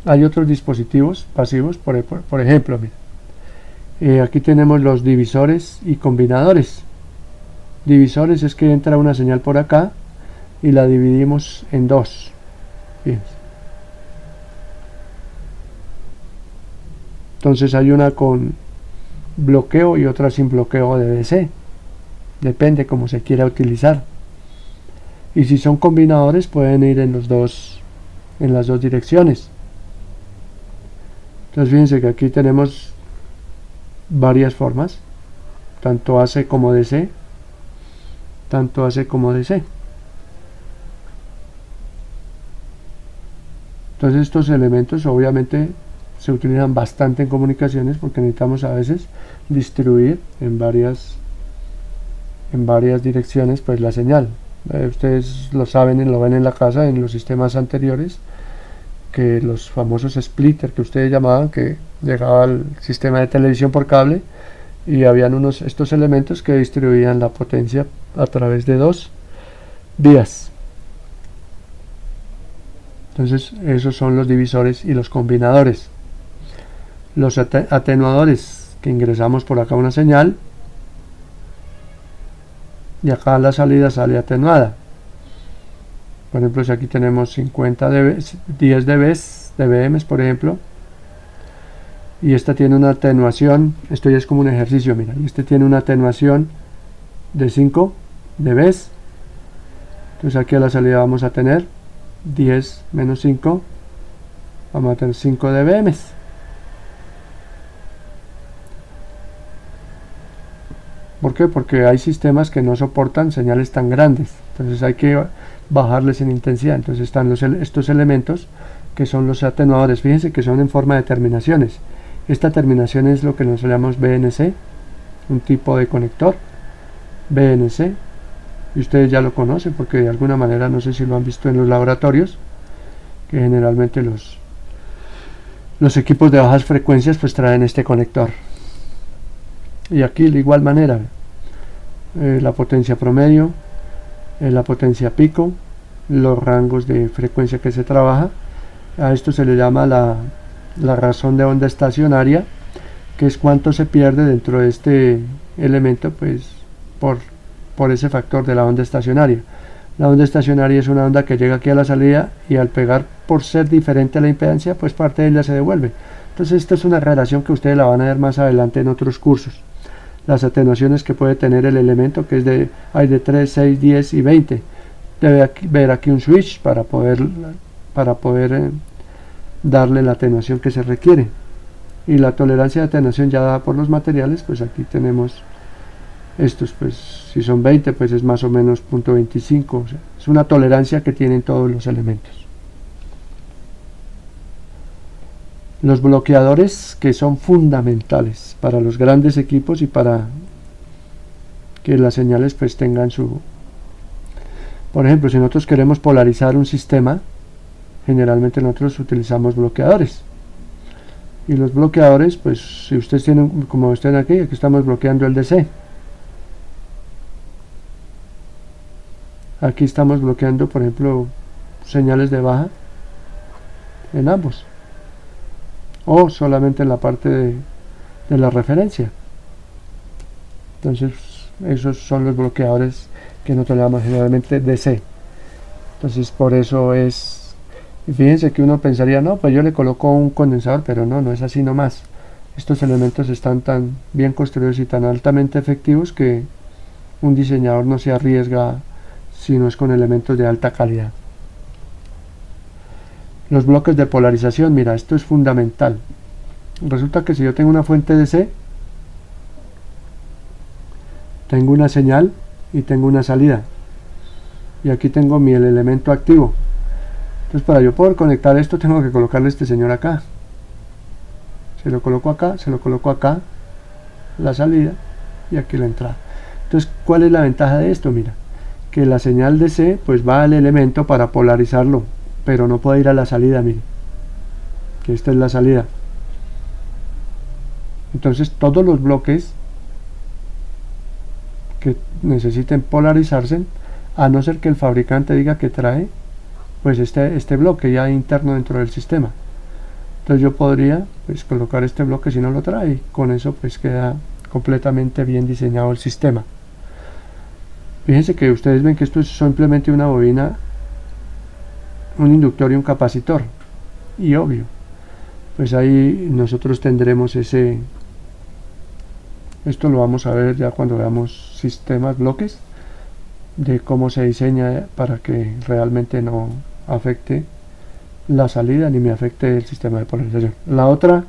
Hay otros dispositivos pasivos, por ejemplo, mira, aquí tenemos los divisores y combinadores. Divisores es que entra una señal por acá y la dividimos en dos. Fíjense. Entonces hay una con bloqueo y otra sin bloqueo de DC. Depende cómo se quiera utilizar. Y si son combinadores pueden ir en las dos direcciones. Entonces fíjense que aquí tenemos varias formas, tanto AC como DC, tanto AC como DC. Entonces estos elementos obviamente se utilizan bastante en comunicaciones porque necesitamos a veces distribuir en varias direcciones pues la señal. Ustedes lo saben y lo ven en la casa, en los sistemas anteriores, que los famosos splitter que ustedes llamaban, que llegaba al sistema de televisión por cable y habían estos elementos que distribuían la potencia a través de dos vías. Entonces esos son los divisores y los combinadores. Los atenuadores, que ingresamos por acá una señal y acá la salida sale atenuada. Por ejemplo, si aquí tenemos 50 dB, 10 dBm, por ejemplo, y esta tiene una atenuación, esto ya es como un ejercicio, mira, y este tiene una atenuación de 5 dB. Entonces aquí a la salida vamos a tener 10 menos 5, vamos a tener 5 dBm. ¿Por qué? Porque hay sistemas que no soportan señales tan grandes, entonces hay que bajarles en intensidad. Entonces están estos elementos que son los atenuadores. Fíjense que son en forma de terminaciones. Esta terminación es lo que nosotros llamamos BNC, un tipo de conector BNC, y ustedes ya lo conocen porque de alguna manera, no sé si lo han visto en los laboratorios, que generalmente los equipos de bajas frecuencias pues traen este conector. Y aquí de igual manera, la potencia promedio, la potencia pico, los rangos de frecuencia que se trabaja. A esto se le llama la razón de onda estacionaria, que es cuánto se pierde dentro de este elemento pues por ese factor de la onda estacionaria. La onda estacionaria es una onda que llega aquí a la salida y al pegar, por ser diferente a la impedancia, pues parte de ella se devuelve. Entonces esta es una relación que ustedes la van a ver más adelante en otros cursos. Las atenuaciones que puede tener el elemento, que es hay de 3, 6, 10 y 20. Debe ver aquí un switch para poder darle la atenuación que se requiere. Y la tolerancia de atenuación ya dada por los materiales, pues aquí tenemos estos, pues si son 20 pues es más o menos 0.25, o sea, es una tolerancia que tienen todos los elementos. Los bloqueadores, que son fundamentales para los grandes equipos y para que las señales pues tengan por ejemplo, si nosotros queremos polarizar un sistema, generalmente nosotros utilizamos bloqueadores. Y los bloqueadores, pues si ustedes tienen, como estén aquí estamos bloqueando el DC. Aquí estamos bloqueando, por ejemplo, señales de baja en ambos, o solamente en la parte de la referencia. Entonces esos son los bloqueadores que nosotros llamamos generalmente DC. Entonces por eso es, y fíjense que uno pensaría, no, pues yo le coloco un condensador, pero no es así nomás. Estos elementos están tan bien construidos y tan altamente efectivos que un diseñador no se arriesga si no es con elementos de alta calidad. Los bloques de polarización, mira, esto es fundamental. Resulta que si yo tengo una fuente DC, tengo una señal y tengo una salida, y aquí tengo el elemento activo. Entonces para yo poder conectar esto tengo que colocarle este señor acá. Se lo coloco acá, la salida, y aquí la entrada. Entonces, ¿cuál es la ventaja de esto? Mira, que la señal DC pues va al elemento para polarizarlo, pero no puede ir a la salida, mire, que esta es la salida. Entonces todos los bloques que necesiten polarizarse, a no ser que el fabricante diga que trae pues este bloque ya interno dentro del sistema, entonces yo podría pues colocar este bloque si no lo trae, con eso pues queda completamente bien diseñado el sistema. Fíjense que ustedes ven que esto es simplemente una bobina, un inductor y un capacitor, y obvio pues ahí nosotros tendremos esto lo vamos a ver ya cuando veamos sistemas, bloques, de cómo se diseña para que realmente no afecte la salida ni me afecte el sistema de polarización. La otra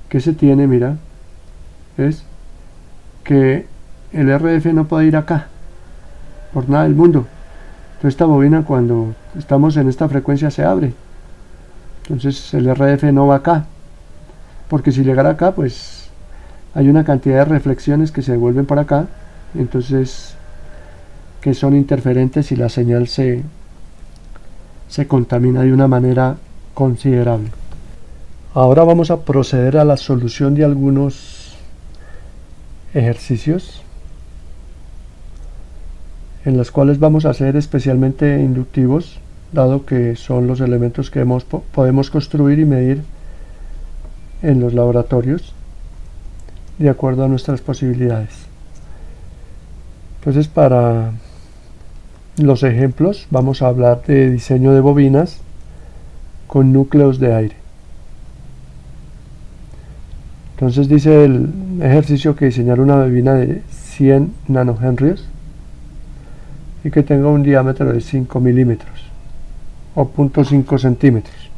que se tiene, mira, es que el RF no puede ir acá por nada del mundo. Entonces esta bobina, cuando estamos en esta frecuencia, se abre. Entonces el RF no va acá, porque si llegara acá pues hay una cantidad de reflexiones que se devuelven para acá. Entonces que son interferentes y la señal se contamina de una manera considerable. Ahora vamos a proceder a la solución de algunos ejercicios en los cuales vamos a ser especialmente inductivos, dado que son los elementos que podemos construir y medir en los laboratorios de acuerdo a nuestras posibilidades. Entonces, para los ejemplos vamos a hablar de diseño de bobinas con núcleos de aire. Entonces dice el ejercicio que diseñar una bobina de 100 nanohenrios y que tenga un diámetro de 5 milímetros o 0.5 centímetros.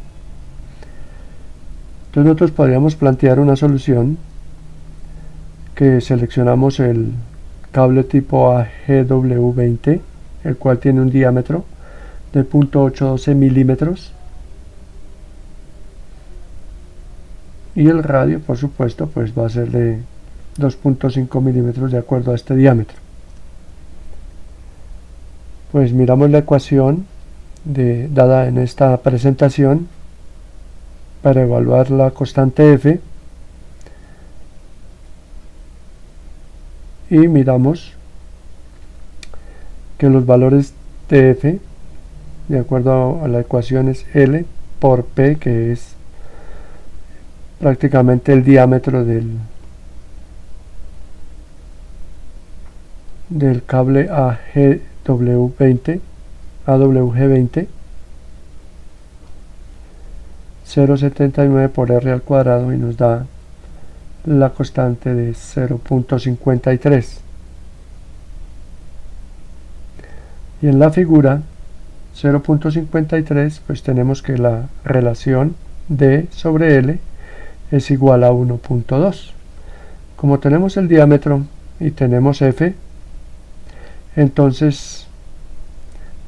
Entonces nosotros podríamos plantear una solución que seleccionamos el cable tipo AGW20, el cual tiene un diámetro de 0.812 milímetros y el radio, por supuesto, pues va a ser de 2.5 milímetros de acuerdo a este diámetro. Pues miramos la ecuación dada en esta presentación para evaluar la constante F y miramos que los valores de F, de acuerdo a la ecuación, es L por P, que es prácticamente el diámetro del cable AGW20, 0.79 por R al cuadrado, y nos da la constante de 0.53. Y en la figura 0.53 pues tenemos que la relación D sobre L es igual a 1.2. Como tenemos el diámetro y tenemos F, entonces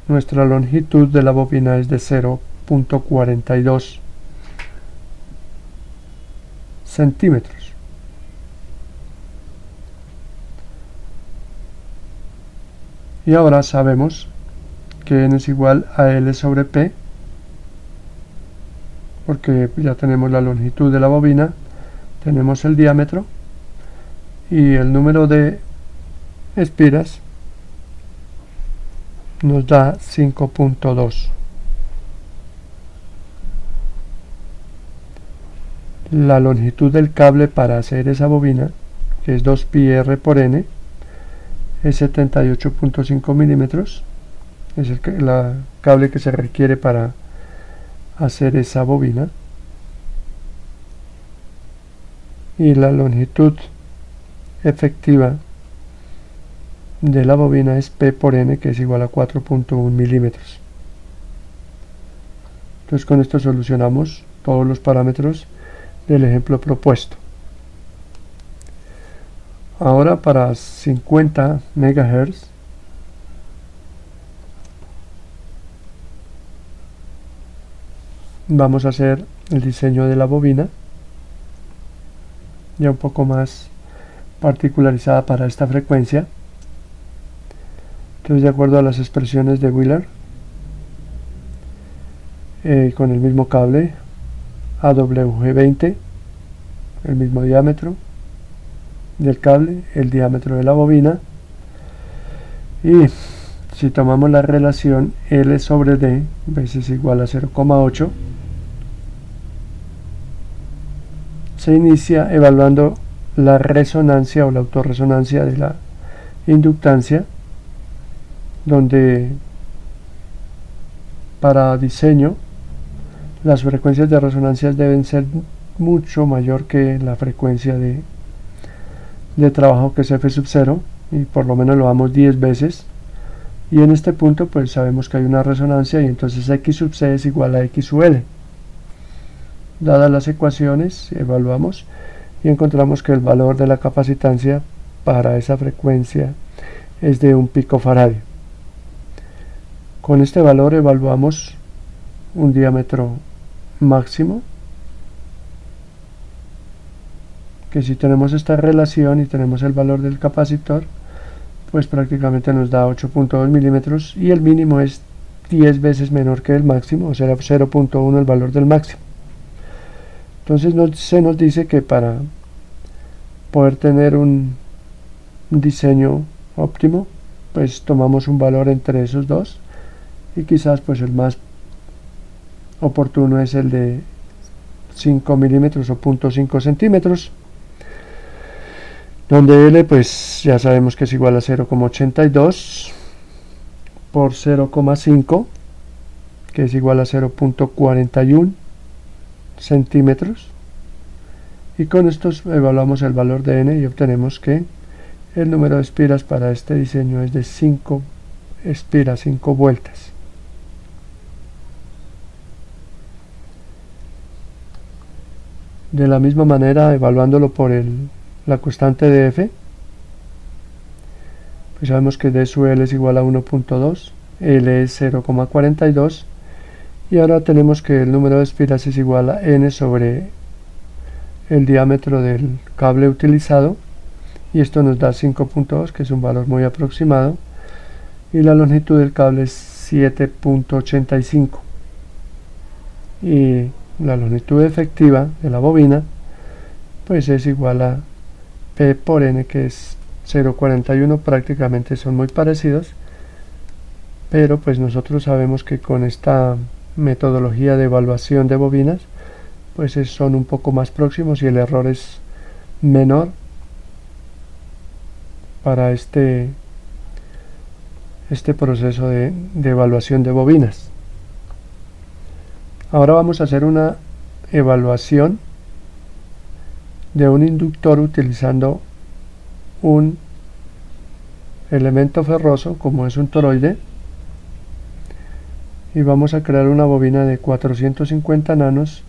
nuestra longitud de la bobina es de 0.42 centímetros. Y ahora sabemos que N es igual a L sobre P, porque ya tenemos la longitud de la bobina, tenemos el diámetro y el número de espiras nos da 5.2. La longitud del cable para hacer esa bobina, que es 2πr por n, es 78.5 milímetros. Es el cable que se requiere para hacer esa bobina. Y la longitud efectiva de la bobina es P por N, que es igual a 4.1 milímetros. Entonces con esto solucionamos todos los parámetros del ejemplo propuesto. Ahora para 50 MHz vamos a hacer el diseño de la bobina ya un poco más particularizada para esta frecuencia. Entonces, de acuerdo a las expresiones de Wheeler, con el mismo cable AWG20, el mismo diámetro del cable, el diámetro de la bobina, y si tomamos la relación L sobre D, es igual a 0,8, se inicia evaluando la resonancia o la autorresonancia de la inductancia, donde para diseño las frecuencias de resonancia deben ser mucho mayor que la frecuencia de trabajo, que es F sub 0, y por lo menos lo damos 10 veces, y en este punto pues sabemos que hay una resonancia, y entonces X sub C es igual a X sub L. Dadas las ecuaciones, evaluamos y encontramos que el valor de la capacitancia para esa frecuencia es de 1 picofaradio. Con este valor evaluamos un diámetro máximo, que si tenemos esta relación y tenemos el valor del capacitor, pues prácticamente nos da 8.2 milímetros y el mínimo es 10 veces menor que el máximo, o sea 0.1 el valor del máximo. Entonces se nos dice que para poder tener un diseño óptimo, pues tomamos un valor entre esos dos, y quizás pues el más oportuno es el de 5 milímetros o 0.5 centímetros, donde L pues ya sabemos que es igual a 0,82 por 0,5, que es igual a 0.41 centímetros, y con estos evaluamos el valor de N y obtenemos que el número de espiras para este diseño es de 5 espiras, 5 vueltas. De la misma manera, evaluándolo por la constante de F, pues sabemos que D sub L es igual a 1.2, L es 0,42, y ahora tenemos que el número de espiras es igual a N sobre el diámetro del cable utilizado, y esto nos da 5.2, que es un valor muy aproximado, y la longitud del cable es 7.85, y la longitud efectiva de la bobina pues es igual a P por N, que es 0.41, prácticamente son muy parecidos, pero pues nosotros sabemos que con esta metodología de evaluación de bobinas pues son un poco más próximos y el error es menor para este proceso de evaluación de bobinas. Ahora vamos a hacer una evaluación de un inductor utilizando un elemento ferroso como es un toroide, y vamos a crear una bobina de 450 nanos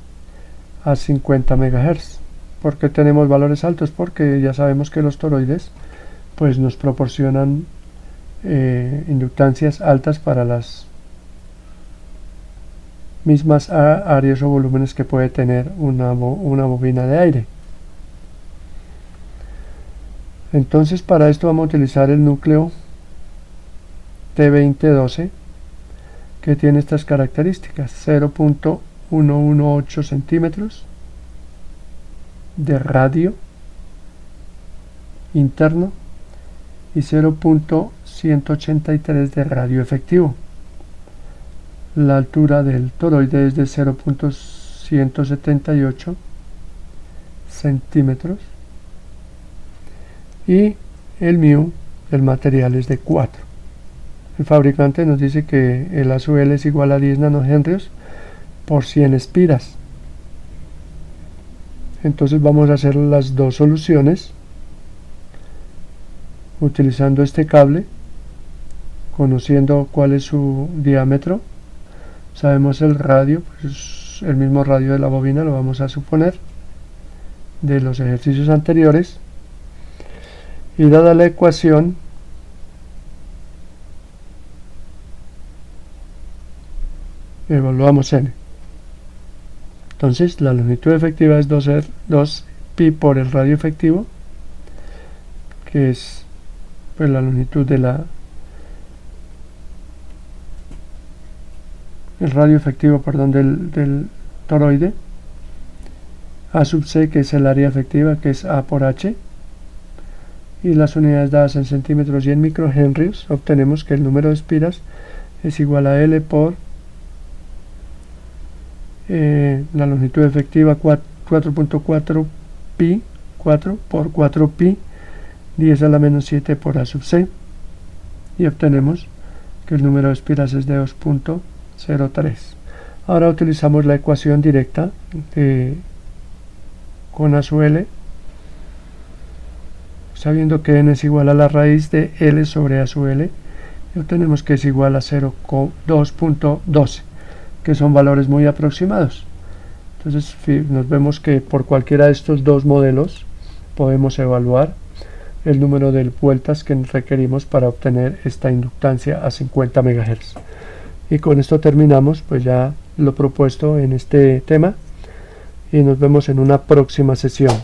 a 50 MHz. ¿Por qué tenemos valores altos? Porque ya sabemos que los toroides pues nos proporcionan inductancias altas para las mismas áreas o volúmenes que puede tener una bobina de aire. Entonces para esto vamos a utilizar el núcleo T2012, que tiene estas características: 0.118 centímetros de radio interno y 0.183 de radio efectivo. La altura del toroide es de 0.178 centímetros y el μ del material es de 4. El fabricante nos dice que el A sub L es igual a 10 nanohenrios por 100 espiras. Entonces vamos a hacer las dos soluciones utilizando este cable, conociendo cuál es su diámetro. Sabemos el radio, pues el mismo radio de la bobina, lo vamos a suponer de los ejercicios anteriores, y dada la ecuación evaluamos N. Entonces la longitud efectiva es 2 pi por el radio efectivo, que es pues la longitud de el radio efectivo, perdón, del toroide. A sub c, que es el área efectiva, que es A por H, y las unidades dadas en centímetros y en microhenrios, obtenemos que el número de espiras es igual a L por la longitud efectiva 4.4 pi, 4 por 4 pi, 10 a la menos 7 por A sub c, y obtenemos que el número de espiras es de 2.03. Ahora utilizamos la ecuación directa con A sub L, sabiendo que N es igual a la raíz de L sobre A sub L, y obtenemos que es igual a 2.12, que son valores muy aproximados. Entonces nos vemos que por cualquiera de estos dos modelos podemos evaluar el número de vueltas que requerimos para obtener esta inductancia a 50 MHz. Y con esto terminamos pues ya lo propuesto en este tema, y nos vemos en una próxima sesión.